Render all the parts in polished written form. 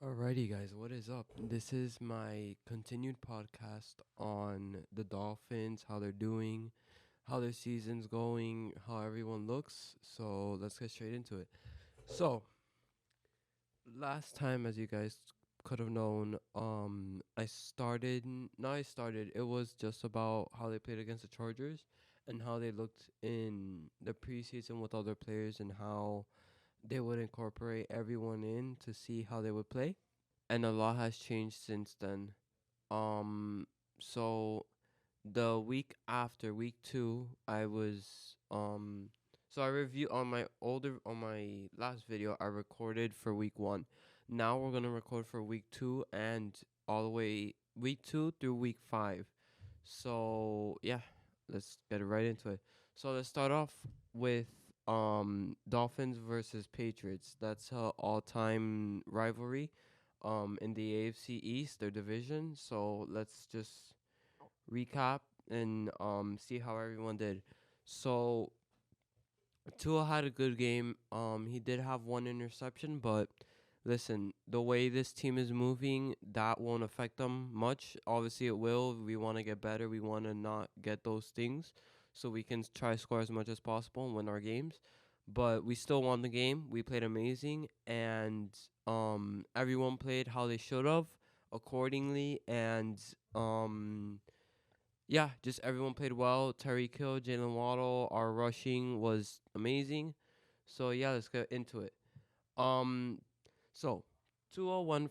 Alrighty, guys, what is up? This is my continued podcast on the Dolphins, how they're doing, how their season's going, how everyone looks. So let's get straight into it. So, last time, as you guys could have known, it was just about how they played against the Chargers and how they looked in the preseason with other players and how they would incorporate everyone in to see how they would play. And a lot has changed since then. Um, so the week after week two, I review on my last video I recorded for week one. Now we're gonna record for week two and all the way week two through week five. So yeah, let's get right into it. So let's start off with Dolphins versus Patriots. That's a all time rivalry in the AFC East, their division. So let's just recap and see how everyone did. So Tua had a good game. He did have one interception, but listen, the way this team is moving, that won't affect them much. Obviously, it will. We want to get better. We want to not get those things, so we can try score as much as possible and win our games. But we still won the game. We played amazing, and everyone played how they should have accordingly, and yeah, just everyone played well. Tyreek Hill, Jalen Waddle, our rushing was amazing. So yeah, let's get into it. Um, so 201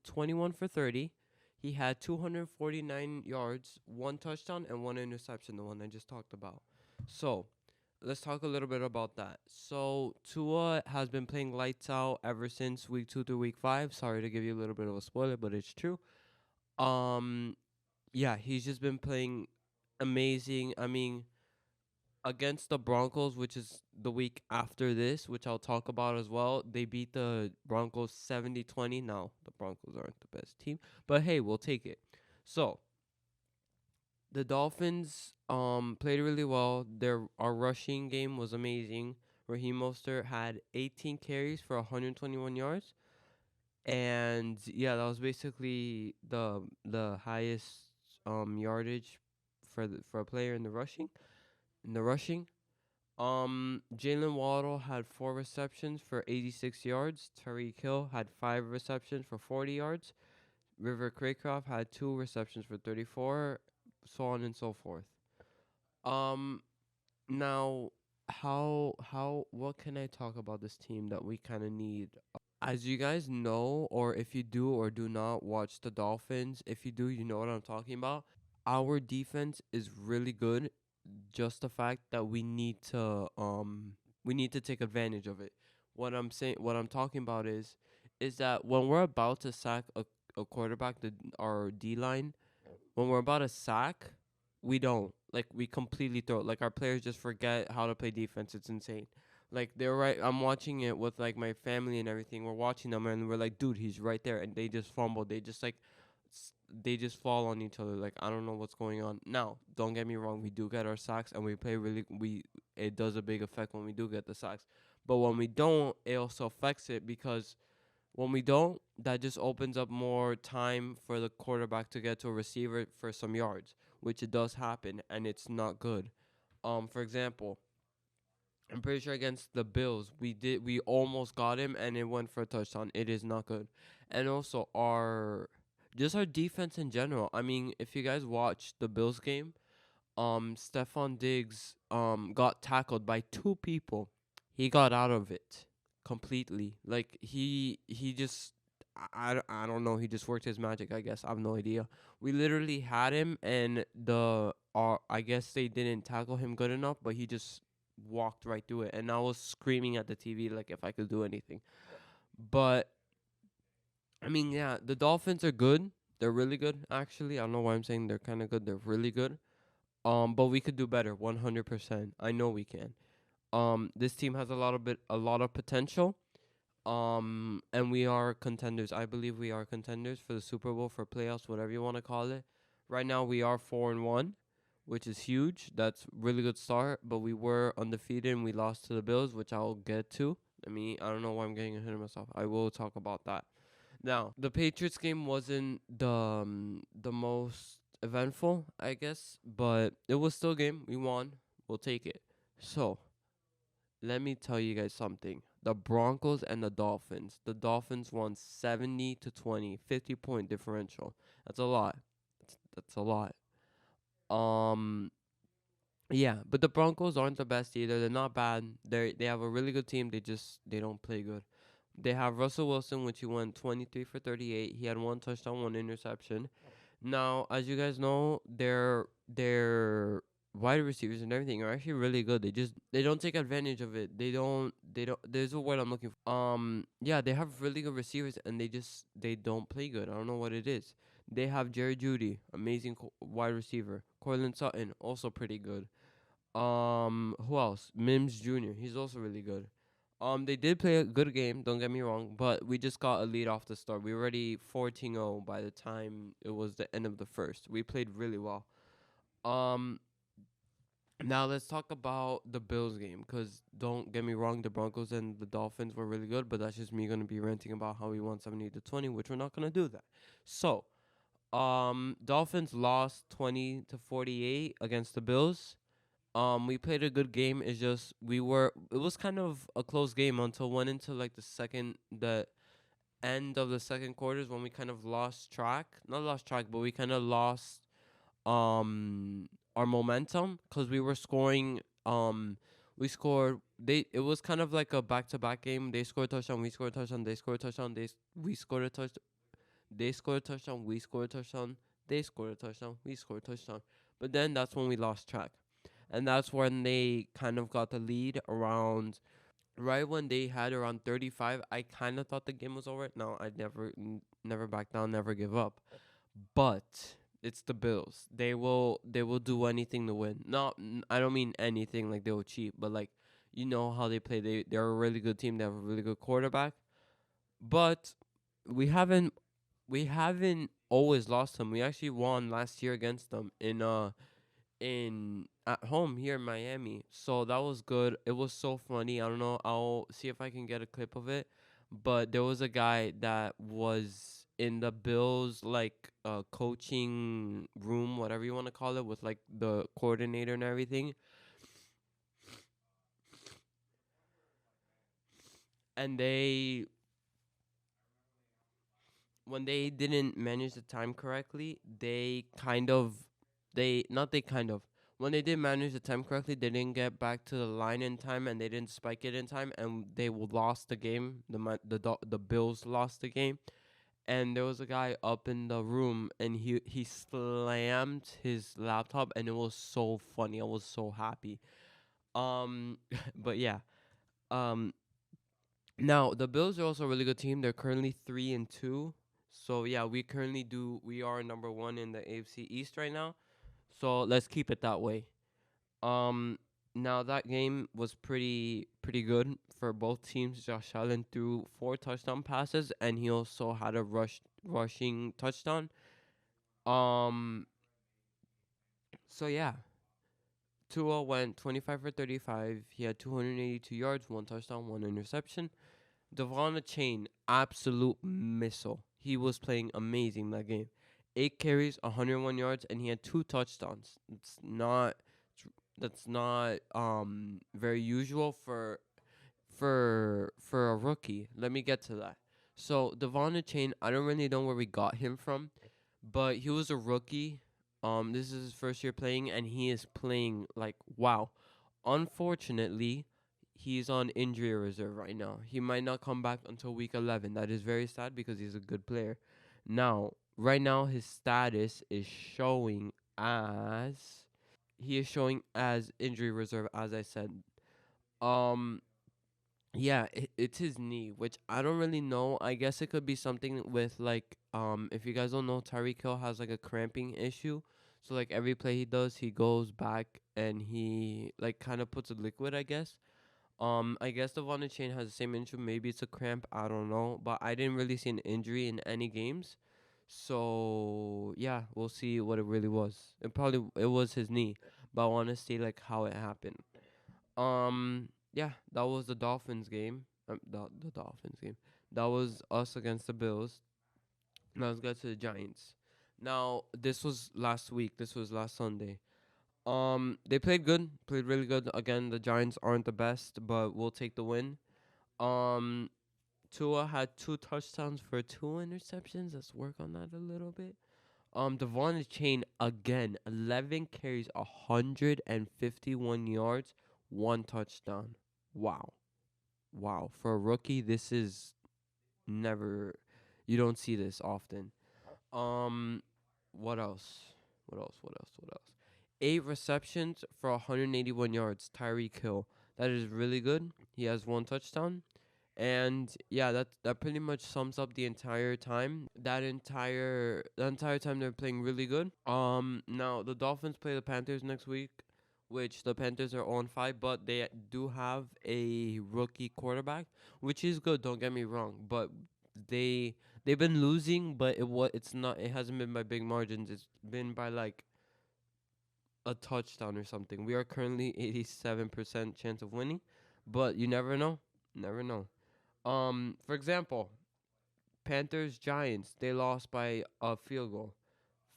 21 for 30. He had 249 yards, one touchdown, and one interception, the one I just talked about. So let's talk a little bit about that. So Tua has been playing lights out ever since week two through week five. Sorry to give you a little bit of a spoiler, but it's true. Um, yeah, he's just been playing amazing. I mean, against the Broncos, which is the week after this, which I'll talk about as well, they beat the Broncos 70-20. Now, the Broncos aren't the best team, but hey, we'll take it. So, the Dolphins played really well. Their Our rushing game was amazing. Raheem Mostert had 18 carries for 121 yards. And yeah, that was basically the highest yardage for a player in the rushing. In the rushing, Jalen Waddle had 4 receptions for 86 yards. Tyreek Hill had 5 receptions for 40 yards. River Craycroft had 2 receptions for 34, so on and so forth. Um, Now, how what can I talk about this team that we kind of need? As you guys know, or if you do or do not watch the Dolphins, if you do, you know what I'm talking about. Our defense is really good. Just the fact that we need to take advantage of it. What I'm talking about is that when we're about to sack a quarterback, our D line, when we're about to sack, we don't. Like we completely throw it. Like our players just forget how to play defense. It's insane. Like they're right. I'm watching it with like my family and everything. We're watching them and we're like, dude, he's right there, and they just fumble. They just like they just fall on each other. Like I don't know what's going on. Now, don't get me wrong. We do get our sacks and we play really. We It does a big effect when we do get the sacks, but when we don't, it also affects it because when we don't, that just opens up more time for the quarterback to get to a receiver for some yards, which it does happen, and it's not good. For example, I'm pretty sure against the Bills, we almost got him, and it went for a touchdown. It is not good, and also our defense in general. I mean, if you guys watched the Bills game, Stephon Diggs got tackled by two people. He got out of it completely. Like he just I don't know. He just worked his magic. I guess I have no idea. We literally had him, and I guess they didn't tackle him good enough, but he just walked right through it. And I was screaming at the TV like if I could do anything. But I mean, yeah, the Dolphins are good. They're really good, actually. I don't know why I'm saying they're kind of good. They're really good. But we could do better, 100%. I know we can. This team has a lot of potential. And we are contenders. I believe we are contenders for the Super Bowl, for playoffs, whatever you want to call it. Right now we are 4-1, which is huge. That's really good start. But we were undefeated and we lost to the Bills, which I'll get to I don't know why I'm getting ahead of myself. I will talk about that. Now, the Patriots game wasn't the most eventful, I guess, but it was still a game. We won. We'll take it. So, let me tell you guys something. The Broncos and the Dolphins. The Dolphins won 70 to 20, 50-point differential. That's a lot. That's a lot. Um yeah, but the Broncos aren't the best either. They're not bad. They have a really good team. They don't play good. They have Russell Wilson, which he went 23 for 38. He had one touchdown, one interception. Now, as you guys know, their wide receivers and everything are actually really good. They don't take advantage of it. They don't. There's a word I'm looking for. Yeah, they have really good receivers, and they don't play good. I don't know what it is. They have Jerry Judy, amazing wide receiver. Cortland Sutton, also pretty good. Who else? Mims Jr. He's also really good. They did play a good game, don't get me wrong, but we just got a lead off the start. We were already 14-0 by the time it was the end of the first. We played really well. Um, Now let's talk about the Bills game, cause don't get me wrong, the Broncos and the Dolphins were really good, but that's just me gonna be ranting about how we won 70 to 20, which we're not gonna do that. So, Dolphins lost 20 to 48 against the Bills. We played a good game. It's just it was kind of a close game until went into like the end of the second quarters when we kind of lost track. Not lost track, but we kind of lost um our momentum because we were scoring. We scored. It was kind of like a back to back game. They scored a touchdown. We scored a touchdown. They scored a touchdown. We scored a touchdown. They scored a touchdown. We scored a touchdown. They scored a touchdown. We scored a touchdown. But then that's when we lost track. And that's when they kind of got the lead around right when they had around 35. I kind of thought the game was over. No, I never back down, never give up. But it's the Bills. They will do anything to win. I don't mean anything like they will cheat, but like you know how they play. They're a really good team. They have a really good quarterback. But we haven't we haven't always lost them. We actually won last year against them in at home here in Miami. So that was good. It was so funny. I don't know. I'll see if I can get a clip of it. But there was a guy that was in the Bills like coaching room, whatever you want to call it, with like the coordinator and everything. And they when they didn't manage the time correctly, they not they kind of when they did manage the time correctly, they didn't get back to the line in time and they didn't spike it in time and lost the game. The Bills lost the game. And there was a guy up in the room and he slammed his laptop and it was so funny. I was so happy. But yeah. Um Now the Bills are also a really good team. They're currently 3-2. So yeah, we are number one in the AFC East right now. So let's keep it that way. Um Now that game was pretty good for both teams. Josh Allen threw 4 touchdown passes and he also had a rushing touchdown. Um so yeah, Tua went 25 for 35. He had 282 yards, 1 touchdown, 1 interception. Devon Chain, absolute missile. He was playing amazing that game. 8 carries, 101 yards, and he had 2 touchdowns. That's not very usual for a rookie. Let me get to that. So Devon Chain, I don't really know where we got him from, but he was a rookie. This is his first year playing, and he is playing like wow. Unfortunately, he's on injury reserve right now. He might not come back until week 11. That is very sad because he's a good player. Now, right now, his status is showing as injury reserve, as I said. Um, yeah, it's his knee, which I don't really know. I guess it could be something with like if you guys don't know, Tyreek Hill has like a cramping issue. So like every play he does, he goes back and he like kind of puts a liquid, I guess. I guess the Devon Chain has the same issue. Maybe it's a cramp. I don't know, but I didn't really see an injury in any games. So yeah, we'll see what it really was. It was his knee, but I want to see like how it happened. Yeah, that was the Dolphins game. The Dolphins game. That was us against the Bills. Now let's get to the Giants. Now this was last week. This was last Sunday. They played good, played really good. Again, the Giants aren't the best, but we'll take the win. Um, Tua had 2 touchdowns for 2 interceptions. Let's work on that a little bit. Devon Chain again, 11 carries, 151 yards, 1 touchdown. Wow, wow. For a rookie, this is never. You don't see this often. Um, what else? What else? What else? What else? 8 receptions for 181 yards. Tyreek Hill. That is really good. He has 1 touchdown. And yeah, that pretty much sums up the entire time. That entire time they're playing really good. Now the Dolphins play the Panthers next week, which the Panthers are on 5, but they do have a rookie quarterback, which is good. Don't get me wrong, but they've been losing, but it hasn't been by big margins. It's been by like a touchdown or something. We are currently 87% chance of winning, but you never know. Never know. For example, Panthers Giants, they lost by a field goal.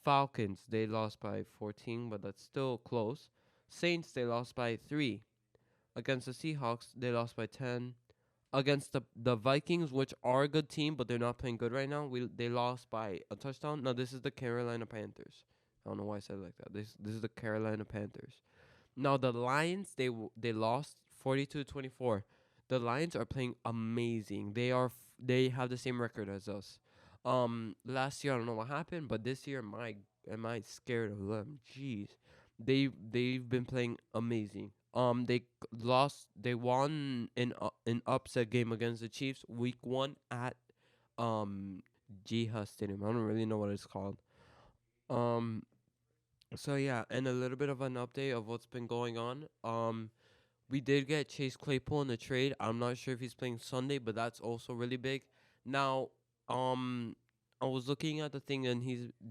Falcons, they lost by 14, but that's still close. Saints, they lost by 3. Against the Seahawks, they lost by 10. Against the Vikings, which are a good team, but they're not playing good right now, they lost by a touchdown. No, this is the Carolina Panthers. I don't know why I said it like that. This is the Carolina Panthers. Now the Lions, they lost 42-24. The Lions are playing amazing. They have the same record as us. Last year I don't know what happened, but this year my am I scared of them? Jeez, they've been playing amazing. They won an upset game against the Chiefs week 1 at um Jiha Stadium. I don't really know what it's called. Um, so yeah, and a little bit of an update of what's been going on. We did get Chase Claypool in the trade. I'm not sure if he's playing Sunday, but that's also really big. Now, um, I was looking at the thing, and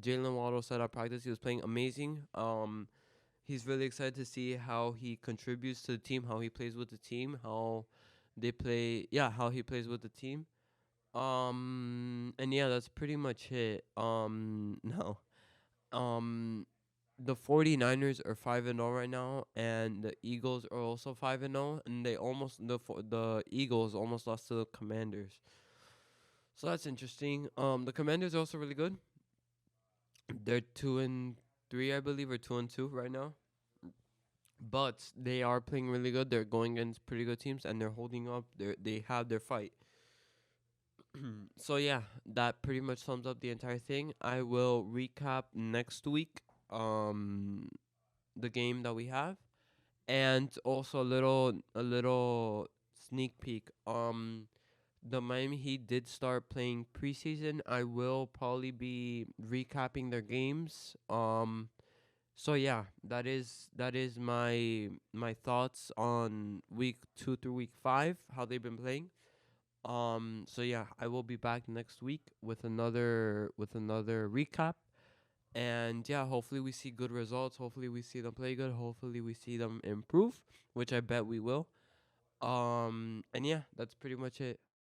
Jalen Waddle said at practice he was playing amazing. He's really excited to see how he contributes to the team, how he plays with the team, how they play. Yeah, how he plays with the team. And yeah, that's pretty much it. No. Um, the 49ers are 5-0 right now, and the Eagles are also 5-0, and the Eagles almost lost to the Commanders. So that's interesting. The Commanders are also really good. They're 2-3, I believe, or 2-2 right now. But they are playing really good. They're going against pretty good teams, and they're holding up. They have their fight. So yeah, that pretty much sums up the entire thing. I will recap next week. Um, the game that we have, and also a little sneak peek. The Miami Heat did start playing preseason. I will probably be recapping their games. So yeah, that is my thoughts on week 2 through week 5, how they've been playing. So yeah, I will be back next week with another recap. And yeah, hopefully we see good results. Hopefully we see them play good. Hopefully we see them improve, which I bet we will. And yeah, that's pretty much it.